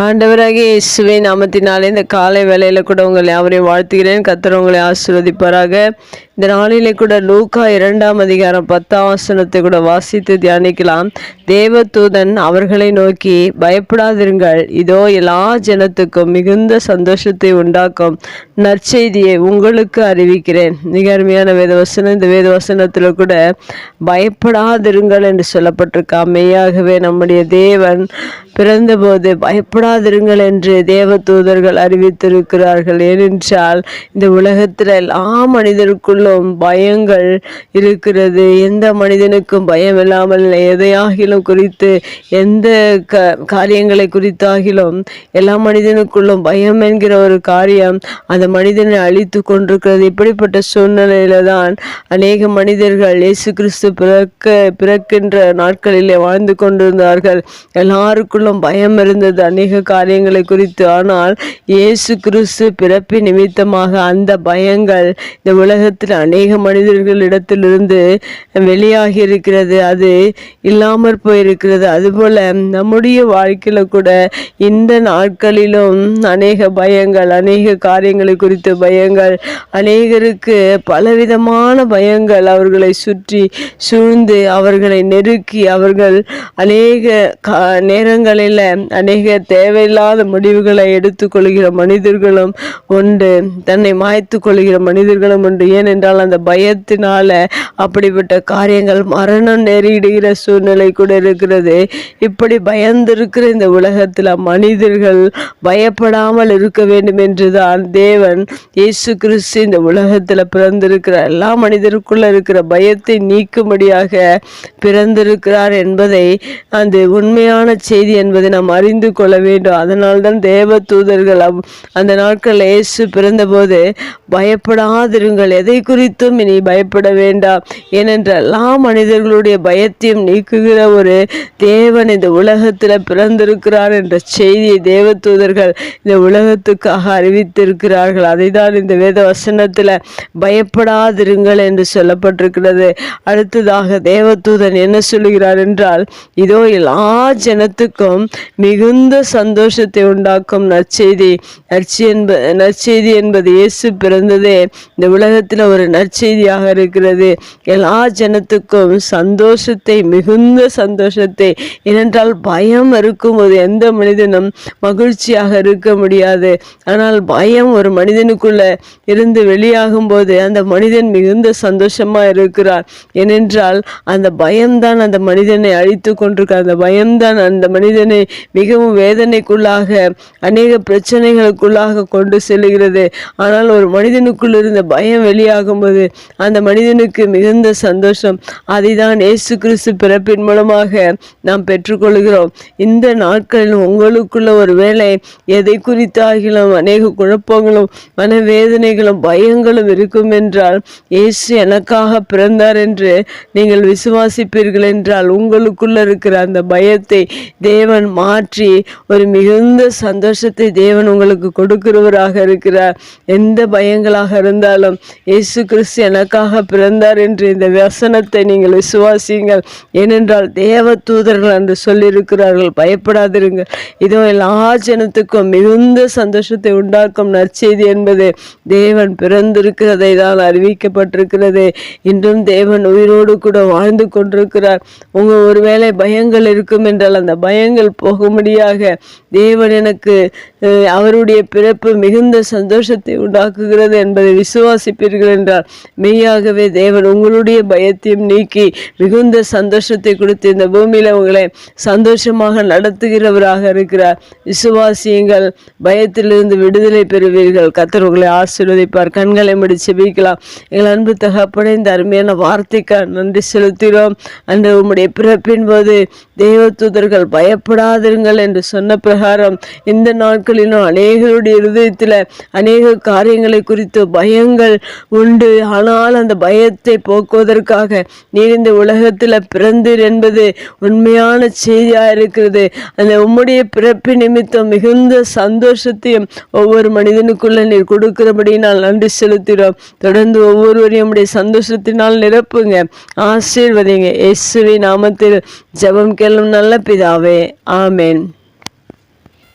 ஆண்டவராகிய இயேசுவின் நாமத்தினாலே இந்த காலை வேளையில கூட உங்களை யாவரையும் வாழ்த்துகிறேன். கர்த்தர் உங்களை ஆசீர்வதிப்பாராக. இந்த நாளிலே கூட லூக்கா 2 அதிகாரம் 10 கூட வாசித்து தியானிக்கலாம். தேவதூதன் அவர்களை நோக்கி, பயப்படாதிருங்கள், இதோ எல்லா ஜனத்துக்கும் மிகுந்த சந்தோஷத்தை உண்டாக்கும் நற்செய்தியை உங்களுக்கு அறிவிக்கிறேன். மிக அருமையான வேதவசனம். இந்த வேதவசனத்தில் கூட பயப்படாதிருங்கள் என்று சொல்லப்பட்டிருக்கா. மெய்யாகவே நம்முடைய தேவன் பிறந்தபோது பயப்படாதிருங்கள் என்று தேவதூதர்கள் அறிவித்திருக்கிறார்கள். ஏனென்றால் இந்த உலகத்தில் எல்லா மனிதருக்குள்ளும் பயங்கள் இருக்கிறது. எந்த மனிதனுக்கும் பயம் இல்லாமல் எதையாகிலும் குறித்து, எந்த காரியங்களை குறித்தாகிலும் எல்லா மனிதனுக்குள்ளும் பயம் என்கிற ஒரு காரியம் அந்த மனிதனை அழித்து கொண்டிருக்கிறது. இப்படிப்பட்ட சூழ்நிலையில தான் அநேக மனிதர்கள் இயேசு கிறிஸ்து பிறக்கின்ற நாட்களிலே வாழ்ந்து கொண்டிருந்தார்கள். எல்லாருக்குள்ளும் பயம் இருந்தது அநேக காரியங்களை குறித்து. ஆனால் இயேசு கிறிஸ்து பிறப்பு நிமித்தமாக அந்த பயங்கள் இந்த உலகத்தில் அநேக மனிதர்களிடத்திலிருந்து வெளியாகி இருக்கிறது. அது இல்லாமற் போயிருக்கிறது. அதுபோல நம்முடைய வாழ்க்கையில கூட இந்த நாட்களிலும் அநேக பயங்கள், அநேக காரியங்களை குறித்த பயங்கள், அநேகருக்கு பலவிதமான பயங்கள் அவர்களை சுற்றி சூழ்ந்து அவர்களை நெருக்கி, அவர்கள் அநேக நேரங்களில் அநேக தேவையில்லாத முடிவுகளை எடுத்துக்கொள்கிற மனிதர்களும் உண்டு. தன்னை மாய்த்து கொள்கிற மனிதர்களும் உண்டு. ஏனென்றால் அந்த பயத்தினால அப்படிப்பட்ட காரியங்கள், மரணம் நேரிடுகிற சூழ்நிலை கூட இருக்கிறது. இப்படி பயந்திருக்கிற இந்த உலகத்தில் மனிதர்கள் பயப்படாமல் இருக்க வேண்டும் என்றுதான் தேவன் இயேசு கிறிஸ்து இந்த உலகத்தில் பிறந்திருக்கிற எல்லா மனிதருக்குள்ள இருக்கிற பயத்தை நீக்கும்படியாக பிறந்திருக்கிறார் என்பதை, அந்த உண்மையான செய்தி என்பதை நாம் அறிந்து கொள்ள வேண்டும். அதனால்தான் தேவ தூதர்கள் அந்த நாட்களில் இயேசு பிறந்தபோது பயப்படாதிருங்கள், எதை குறித்தும் இனி பயப்பட வேண்டாம், ஏனென்றால் எல்லா மனிதர்களுடைய பயத்தையும் நீக்குகிற ஒரு தேவன் இந்த உலகத்தில் பிறந்திருக்கிறார் என்ற செய்தியை தேவ தூதர்கள் இந்த உலகத்துக்காக அறிவித்திருக்கிறார்கள். அதை தான் இந்த வேத வசனத்தில் பயப்படாதிருங்கள் என்று சொல்லப்பட்டிருக்கிறது. அடுத்ததாக தேவதூதன் என்ன சொல்லுகிறார் என்றால், இதோ எல்லா ஜனத்துக்கும் மிகுந்த சந்தோஷத்தை உண்டாக்கும் நற்செய்தி. நற்செய்தி என்பது இயேசு பிறந்ததே இந்த உலகத்தில் ஒரு நற்செய்தியாக இருக்கிறது. எல்லா ஜனத்துக்கும் சந்தோஷத்தை, மிகுந்த சந்தோஷத்தை. ஏனென்றால் பயம் இருக்கும்போது எந்த மனிதனும் மகிழ்ச்சியாக இருக்க முடியாது. ஆனால் பயம் ஒரு மனிதனுக்குள்ள இருந்து வெளியாகும் போது அந்த மனிதன் மிகுந்த சந்தோஷமா இருக்கிறார். ஏனென்றால் அந்த பயம்தான் அந்த மனிதனை அழித்து கொண்டிருக்க. அந்த பயம்தான் அந்த மனிதனை மிகவும் வேதனைக்குள்ளாக, அநேக பிரச்சனைகளுக்குள்ளாக கொண்டு செல்கிறது. ஆனால் ஒரு மனிதனுக்குள் இருந்த பயம் வெளியாகும் போது அந்த மனிதனுக்கு மிகுந்த சந்தோஷம். அதை தான் இயேசு கிறிஸ்து பிறப்பின் மூலமாக நாம் பெற்றுக்கொள்கிறோம். இந்த நாட்களில் உங்களுக்குள்ள ஒரு வேளை எதை குறித்தாகிலும் அநேக குழப்பங்களும் மனவேதனைகளும் பயங்களும் இருக்கும் என்றால், இயேசு எனக்காக பிறந்தார் என்று நீங்கள் விசுவாசிப்பீர்கள் என்றால், உங்களுக்குள்ள இருக்கிற அந்த பயத்தை தேவன் மாற்றி ஒரு மிகுந்த சந்தோஷத்தை தேவன் உங்களுக்கு கொடுக்கிறவராக இருக்கிறார். எந்த பயங்களாக இருந்தாலும் இயேசு கிறிஸ்து எனக்காக பிறந்தார் என்று இந்த வசனத்தை நீங்கள் விசுவாசியுங்கள். ஏனென்றால் தேவ தூதர்கள் என்று சொல்லியிருக்கிறார்கள், பயப்படாதிருங்கள், இதோ எல்லா ஜனத்துக்கும் மிகுந்த சந்தோஷத்தை உண்டாக்கும் நற்செய்தி என்பது தேவன் பிறந்திருக்கிறதை தான் அறிவிக்கப்பட்டிருக்கிறது. இன்றும் தேவன் உயிரோடு கூட வாழ்ந்து கொண்டிருக்கிறார். ஒருவேளை பயங்கள் இருக்கும் என்றால் அந்த பயங்கள் போகும்படியாக தேவன் எனக்கு அவருடைய பிறப்பு மிகுந்த சந்தோஷத்தை உண்டாக்குகிறது என்பதை விசுவாசிப்பீர்கள் என்றால், மெய்யாகவே தேவன் உங்களுடைய பயத்தையும் நீக்கி மிகுந்த சந்தோஷத்தை கொடுத்து இந்த பூமியில உங்களை சந்தோஷமாக நடத்துகிறவராக இருக்கிறார். விசுவாசியுங்கள், பயத்திலிருந்து விடுதலை பெறுவீர்கள். கர்த்தர் உங்களை ஆசீர்வதிப்பார். கண்களை மூடி ஜெபிக்கலாம். எங்கள் அன்பு தகப்பனே, இந்த அருமையான வார்த்தைக்கு நன்றி செலுத்துகிறோம். அன்று உம்முடைய பிறப்பின் போது தேவதூதர்கள் பயப்படாதிருங்கள் என்று சொன்ன பிரகாரம் இந்த நாட்களிலும் அநேகருடைய இருதயத்தில் அநேக காரியங்களை குறித்து பயங்கள் உண்டு. ஆனால் அந்த பயத்தை போக்குவதற்காக நீர் இந்த உலகத்தில் பிறந்தீர் என்பது உண்மையான செய்தியாக இருக்கிறது. அந்த உம்முடைய பிறப்பு நிமித்தம் மிகுந்த சந்தோஷத்தையும் ஒவ்வொரு மனிதனுக்குள்ள நீர் கொடுக்கிறபடினால் நன்றி செலுத்துகிறோம். தொடர்ந்து ஒவ்வொருவரையும் உம்முடைய சந்தோஷத்தினால் நிரப்புங்க, ஆசீர்வதிங்க. இயேசுவின் நாமத்தில் ஜெபம் கேளும் நல்ல பிதாவே, ஆமென்.